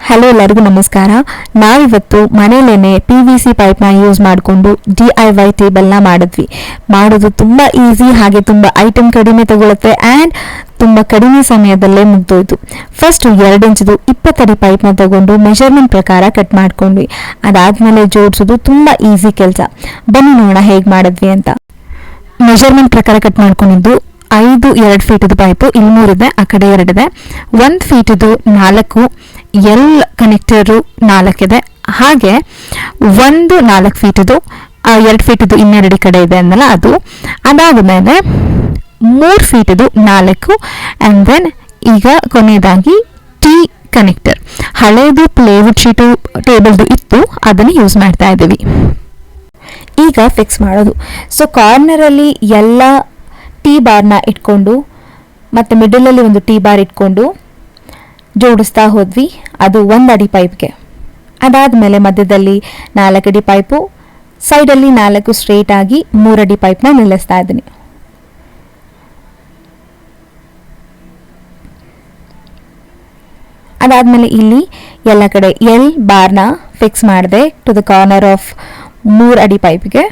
Hello ಎಲ್ಲರಿಗೂ ನಮಸ್ಕಾರ. ನಾವಿವತ್ತು ಮನೆಯಲ್ಲೇ PVC ಪೈಪ್ನ ಯೂಸ್ ಮಾಡಿಕೊಂಡು DIY ಟೇಬಲ್ನ ಮಾಡೋದು ತುಂಬ ಈಸಿ, ಹಾಗೆ ತುಂಬ ಐಟಮ್ ಕಡಿಮೆ ತಗೊಳುತ್ತೆ ಆ್ಯಂಡ್ ತುಂಬ ಕಡಿಮೆ ಸಮಯದಲ್ಲೇ ಮುಗ್ದೋಯ್ತು. ಫಸ್ಟ್ 2 ಇಂಚದು 20 ಅಡಿ ಪೈಪ್ನ ತಗೊಂಡು ಮೆಷರ್ಮೆಂಟ್ ಪ್ರಕಾರ ಕಟ್ ಮಾಡ್ಕೊಂಡ್ವಿ. ಅದಾದ್ಮೇಲೆ ಜೋಡಿಸೋದು ತುಂಬ ಈಸಿ ಕೆಲಸ. ಬನ್ನಿ ನೋಡೋಣ ಹೇಗೆ ಮಾಡಿದ್ವಿ ಅಂತ. ಮೆಷರ್ಮೆಂಟ್ ಪ್ರಕಾರ ಕಟ್ ಮಾಡ್ಕೊಂಡಿದ್ದು 2 ಫೀಟದು ಪೈಪು, ಇಲ್ಲಿ 3 ಇದೆ, ಆ ಕಡೆ 2 ಇದೆ. 1 ಫೀಟದು 4, ಎಲ್ ಕನೆಕ್ಟರು 4 ಇದೆ, ಹಾಗೆ 4 ಫೀಟದು 2 ಫೀಟದು ಇನ್ನೆರಡು ಕಡೆ ಇದೆ ಅಂದಲ್ಲ ಅದು. ಅದಾದಮೇಲೆ 3 ಫೀಟದು 4 ಆ್ಯಂಡ್ ದೆನ್ ಈಗ ಕೊನೆಯದಾಗಿ ಟಿ ಕನೆಕ್ಟರ್. ಹಳೇದು ಪ್ಲೇವುಡ್ ಶೀಟು ಟೇಬಲ್ದು ಇತ್ತು, ಅದನ್ನು ಯೂಸ್ ಮಾಡ್ತಾ ಇದ್ದೀವಿ. ಈಗ ಫಿಕ್ಸ್ ಮಾಡೋದು. ಸೊ ಕಾರ್ನರಲ್ಲಿ ಎಲ್ಲ ಟೀ ಬಾರ್ನ ಇಟ್ಕೊಂಡು ಮತ್ತು ಮಿಡಲಲ್ಲಿ ಒಂದು ಟೀ ಬಾರ್ ಇಟ್ಕೊಂಡು ಜೋಡಿಸ್ತಾ ಹೋದ್ವಿ. ಅದು 1 ಅಡಿ ಪೈಪ್ಗೆ. ಅದಾದಮೇಲೆ ಮಧ್ಯದಲ್ಲಿ 4 ಅಡಿ ಪೈಪು, ಸೈಡಲ್ಲಿ 4 ಸ್ಟ್ರೇಟ್ ಆಗಿ 3 ಅಡಿ ಪೈಪ್ನ ನಿಲ್ಲಿಸ್ತಾ ಇದ್ದೀನಿ. ಅದಾದಮೇಲೆ ಇಲ್ಲಿ ಎಲ್ಲ ಕಡೆ ಎಲ್ ಬಾರ್ನ ಫಿಕ್ಸ್ ಮಾಡಿದೆ ಟು ದ ಕಾರ್ನರ್ ಆಫ್ 3 ಅಡಿ ಪೈಪ್ಗೆ.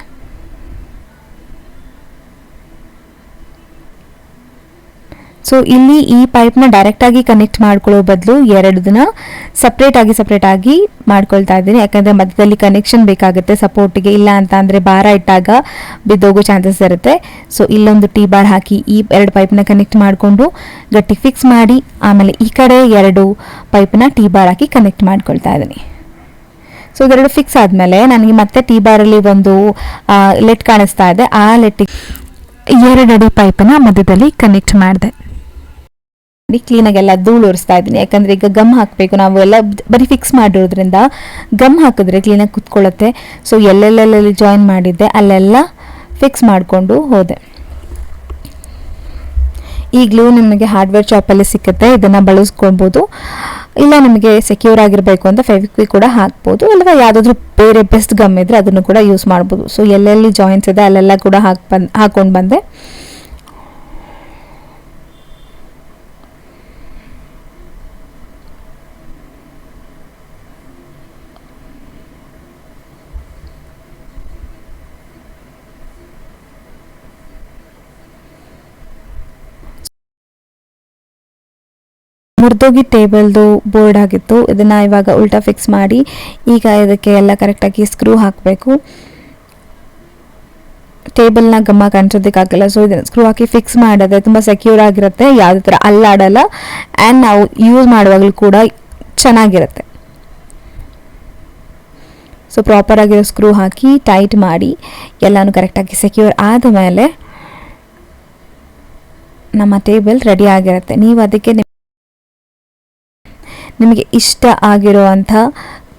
ಸೊ ಇಲ್ಲಿ ಈ ಪೈಪ್ನ ಡೈರೆಕ್ಟಾಗಿ ಕನೆಕ್ಟ್ ಮಾಡ್ಕೊಳ್ಳೋ ಬದಲು 2 ಸಪ್ರೇಟ್ ಆಗಿ ಮಾಡ್ಕೊಳ್ತಾ ಇದ್ದೀನಿ. ಯಾಕಂದರೆ ಮಧ್ಯದಲ್ಲಿ ಕನೆಕ್ಷನ್ ಬೇಕಾಗುತ್ತೆ ಸಪೋರ್ಟಿಗೆ, ಇಲ್ಲ ಅಂತ ಅಂದರೆ ಭಾರ ಇಟ್ಟಾಗ ಬಿದ್ದೋಗೋ ಚಾನ್ಸಸ್ ಇರುತ್ತೆ. ಸೊ ಇಲ್ಲೊಂದು ಟೀ ಬಾರ್ ಹಾಕಿ ಈ 2 ಪೈಪ್ನ ಕನೆಕ್ಟ್ ಮಾಡಿಕೊಂಡು ಗಟ್ಟಿ ಫಿಕ್ಸ್ ಮಾಡಿ, ಆಮೇಲೆ ಈ ಕಡೆ 2 ಪೈಪ್ನ ಟೀ ಬಾರ್ ಹಾಕಿ ಕನೆಕ್ಟ್ ಮಾಡ್ಕೊಳ್ತಾ ಇದ್ದೀನಿ. ಸೊ ಇದೆರಡು ಫಿಕ್ಸ್ ಆದಮೇಲೆ ನನಗೆ ಮತ್ತೆ ಟೀ ಬಾರಲ್ಲಿ ಒಂದು ಲೆಟ್ ಕಾಣಿಸ್ತಾ ಇದೆ. ಆ ಲೆಟ್ಟಿಗೆ 2 ಅಡಿ ಪೈಪನ್ನ ಮಧ್ಯದಲ್ಲಿ ಕನೆಕ್ಟ್ ಮಾಡಿದೆ. ಕ್ಲೀನಾಗೆಲ್ಲ ಧೂಳು ಒರೆಸ್ತಾ ಇದ್ದೀನಿ, ಯಾಕಂದರೆ ಈಗ ಗಮ್ ಹಾಕಬೇಕು. ನಾವು ಎಲ್ಲ ಬರೀ ಫಿಕ್ಸ್ ಮಾಡಿರೋದ್ರಿಂದ ಗಮ್ ಹಾಕಿದ್ರೆ ಕ್ಲೀನಾಗಿ ಕುತ್ಕೊಳ್ಳುತ್ತೆ. ಸೊ ಎಲ್ಲೆಲ್ಲೆಲ್ಲಿ ಜಾಯಿನ್ ಮಾಡಿದ್ದೆ ಅಲ್ಲೆಲ್ಲ ಫಿಕ್ಸ್ ಮಾಡಿಕೊಂಡು ಹೋದೆ. ಈ ಗ್ಲೂ ನಿಮಗೆ ಹಾರ್ಡ್ವೇರ್ ಶಾಪಲ್ಲಿ ಸಿಕ್ಕುತ್ತೆ, ಇದನ್ನು ಬಳಸ್ಕೊಳ್ಬೋದು. ಇಲ್ಲ ನಿಮಗೆ ಸೆಕ್ಯೂರ್ ಆಗಿರಬೇಕು ಅಂತ ಫೆವಿಕ್ವಿಕ್ ಕೂಡ ಹಾಕ್ಬೋದು, ಅಥವಾ ಯಾವುದಾದ್ರೂ ಬೇರೆ ಬೆಸ್ಟ್ ಗಮ್ ಇದ್ದರೆ ಅದನ್ನು ಕೂಡ ಯೂಸ್ ಮಾಡ್ಬೋದು. ಸೊ ಎಲ್ಲೆಲ್ಲಿ ಜಾಯಿಂಟ್ಸ್ ಇದೆ ಅಲ್ಲೆಲ್ಲ ಕೂಡ ಹಾಕೊಂಡು ಬಂದೆ. ಮುರಿದೋಗಿ ಟೇಬಲ್ದು ಬೋರ್ಡ್ ಆಗಿತ್ತು, ಇದನ್ನು ಇವಾಗ ಉಲ್ಟಾ ಫಿಕ್ಸ್ ಮಾಡಿ ಈಗ ಇದಕ್ಕೆ ಎಲ್ಲ ಕರೆಕ್ಟಾಗಿ ಸ್ಕ್ರೂ ಹಾಕಬೇಕು. ಟೇಬಲ್ನ ಗಮ್ಮ ಕಾಣಿಸೋದಕ್ಕಾಗಲ್ಲ, ಸೊ ಇದನ್ನು ಸ್ಕ್ರೂ ಹಾಕಿ ಫಿಕ್ಸ್ ಮಾಡಿದ್ರೆ ತುಂಬ ಸೆಕ್ಯೂರ್ ಆಗಿರುತ್ತೆ, ಯಾವುದೇ ಥರ ಅಲ್ಲಾಡಲ್ಲ ಆ್ಯಂಡ್ ನಾವು ಯೂಸ್ ಮಾಡುವಾಗಲೂ ಕೂಡ ಚೆನ್ನಾಗಿರುತ್ತೆ. ಸೊ ಪ್ರಾಪರಾಗಿರೋ ಸ್ಕ್ರೂ ಹಾಕಿ ಟೈಟ್ ಮಾಡಿ ಎಲ್ಲನೂ ಕರೆಕ್ಟಾಗಿ ಸೆಕ್ಯೂರ್ ಆದಮೇಲೆ ನಮ್ಮ ಟೇಬಲ್ ರೆಡಿ ಆಗಿರುತ್ತೆ. ನೀವು ಅದಕ್ಕೆ ನಿಮಗೆ ಇಷ್ಟ ಆಗಿರುವಂಥ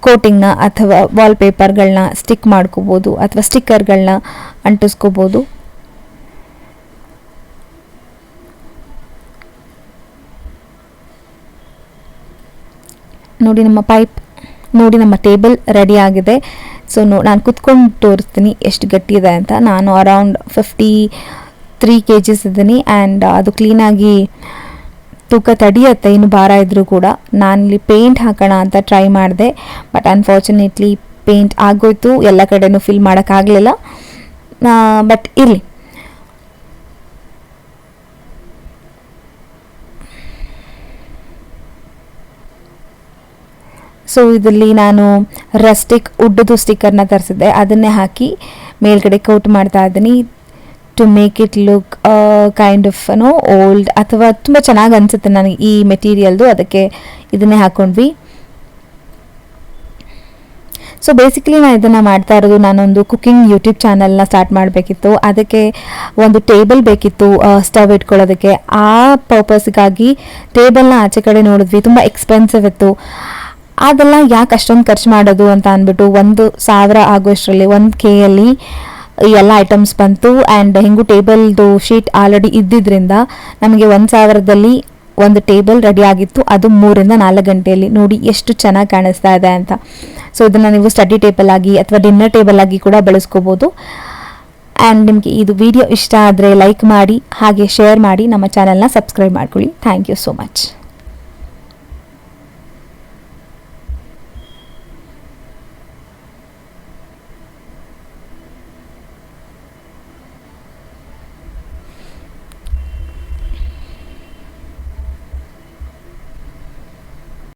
ಕೋಟಿಂಗ್ನ ಅಥವಾ ವಾಲ್ಪೇಪರ್ಗಳನ್ನ ಸ್ಟಿಕ್ ಮಾಡ್ಕೋಬೋದು, ಅಥವಾ ಸ್ಟಿಕ್ಕರ್ಗಳನ್ನ ಅಂಟಿಸ್ಕೋಬೋದು. ನೋಡಿ ನಮ್ಮ ಟೇಬಲ್ ರೆಡಿ ಆಗಿದೆ. ಸೊ ನಾನು ಕುತ್ಕೊಂಡು ತೋರಿಸ್ತೀನಿ ಎಷ್ಟು ಗಟ್ಟಿ ಇದೆ ಅಂತ. ನಾನು ಅರೌಂಡ್ 53 kgs ಇದ್ದೀನಿ ಆ್ಯಂಡ್ ಅದು ಕ್ಲೀನಾಗಿ ತೂಕ ತಡೆಯುತ್ತೆ, ಇನ್ನು ಭಾರ ಇದ್ದರೂ ಕೂಡ. ನಾನಿಲ್ಲಿ ಪೇಂಟ್ ಹಾಕೋಣ ಅಂತ ಟ್ರೈ ಮಾಡಿದೆ, ಬಟ್ ಅನ್ಫಾರ್ಚುನೇಟ್ಲಿ ಪೇಂಟ್ ಆಗೋಯ್ತು, ಎಲ್ಲ ಕಡೆನೂ ಫಿಲ್ ಮಾಡೋಕ್ಕಾಗಲಿಲ್ಲ. ಬಟ್ ಇರಲಿ. ಸೊ ಇದರಲ್ಲಿ ನಾನು ರಸ್ಟಿಕ್ ವುಡ್ದು ಸ್ಟಿಕ್ಕರ್ನ ತರಿಸಿದ್ದೆ, ಅದನ್ನೇ ಹಾಕಿ ಮೇಲ್ಗಡೆ ಕೋಟ್ ಮಾಡ್ತಾ ಇದ್ದೀನಿ to make it look kind of old, ಅಥವಾ ತುಂಬ ಚೆನ್ನಾಗಿ ಅನಿಸುತ್ತೆ ನನಗೆ ಈ ಮೆಟೀರಿಯಲ್ದು, ಅದಕ್ಕೆ ಇದನ್ನೇ ಹಾಕ್ಕೊಂಡ್ವಿ. ಸೊ ಬೇಸಿಕಲಿ ನಾನು ಇದನ್ನು ಮಾಡ್ತಾ ಇರೋದು, ನಾನೊಂದು ಕುಕಿಂಗ್ ಯೂಟ್ಯೂಬ್ ಚಾನಲ್ನ ಸ್ಟಾರ್ಟ್ ಮಾಡಬೇಕಿತ್ತು. ಅದಕ್ಕೆ ಒಂದು ಟೇಬಲ್ ಬೇಕಿತ್ತು ಸ್ಟವ್ ಇಟ್ಕೊಳ್ಳೋದಕ್ಕೆ. ಆ ಪರ್ಪಸ್ಗಾಗಿ ಟೇಬಲ್ನ ಆಚೆ ಕಡೆ ನೋಡಿದ್ವಿ, ತುಂಬ ಎಕ್ಸ್ಪೆನ್ಸಿವ್ ಇತ್ತು. ಅದೆಲ್ಲ ಯಾಕೆ ಅಷ್ಟೊಂದು ಖರ್ಚು ಮಾಡೋದು ಅಂತ ಅಂದ್ಬಿಟ್ಟು 1,000 ಆಗೋಷ್ಟರಲ್ಲಿ 1Kಯಲ್ಲಿ ಎಲ್ಲ ಐಟಮ್ಸ್ ಬಂತು. ಆ್ಯಂಡ್ ಹೆಂಗೂ ಟೇಬಲ್ದು ಶೀಟ್ ಆಲ್ರೆಡಿ ಇದ್ದಿದ್ದರಿಂದ ನಮಗೆ 1,000ದಲ್ಲಿ ಒಂದು ಟೇಬಲ್ ರೆಡಿ ಆಗಿತ್ತು. ಅದು 3 ರಿಂದ 4 ಗಂಟೆಯಲ್ಲಿ. ನೋಡಿ ಎಷ್ಟು ಚೆನ್ನಾಗಿ ಕಾಣಿಸ್ತಾ ಇದೆ ಅಂತ. ಸೊ ಇದನ್ನು ನೀವು ಸ್ಟಡಿ ಟೇಬಲ್ ಆಗಿ ಅಥವಾ ಡಿನ್ನರ್ ಟೇಬಲ್ ಆಗಿ ಕೂಡ ಬಳಸ್ಕೋಬೋದು. ಆ್ಯಂಡ್ ನಿಮಗೆ ಇದು ವಿಡಿಯೋ ಇಷ್ಟ ಆದರೆ ಲೈಕ್ ಮಾಡಿ, ಹಾಗೆ ಶೇರ್ ಮಾಡಿ, ನಮ್ಮ ಚಾನಲ್ನ ಸಬ್ಸ್ಕ್ರೈಬ್ ಮಾಡ್ಕೊಳ್ಳಿ. Thank you so much.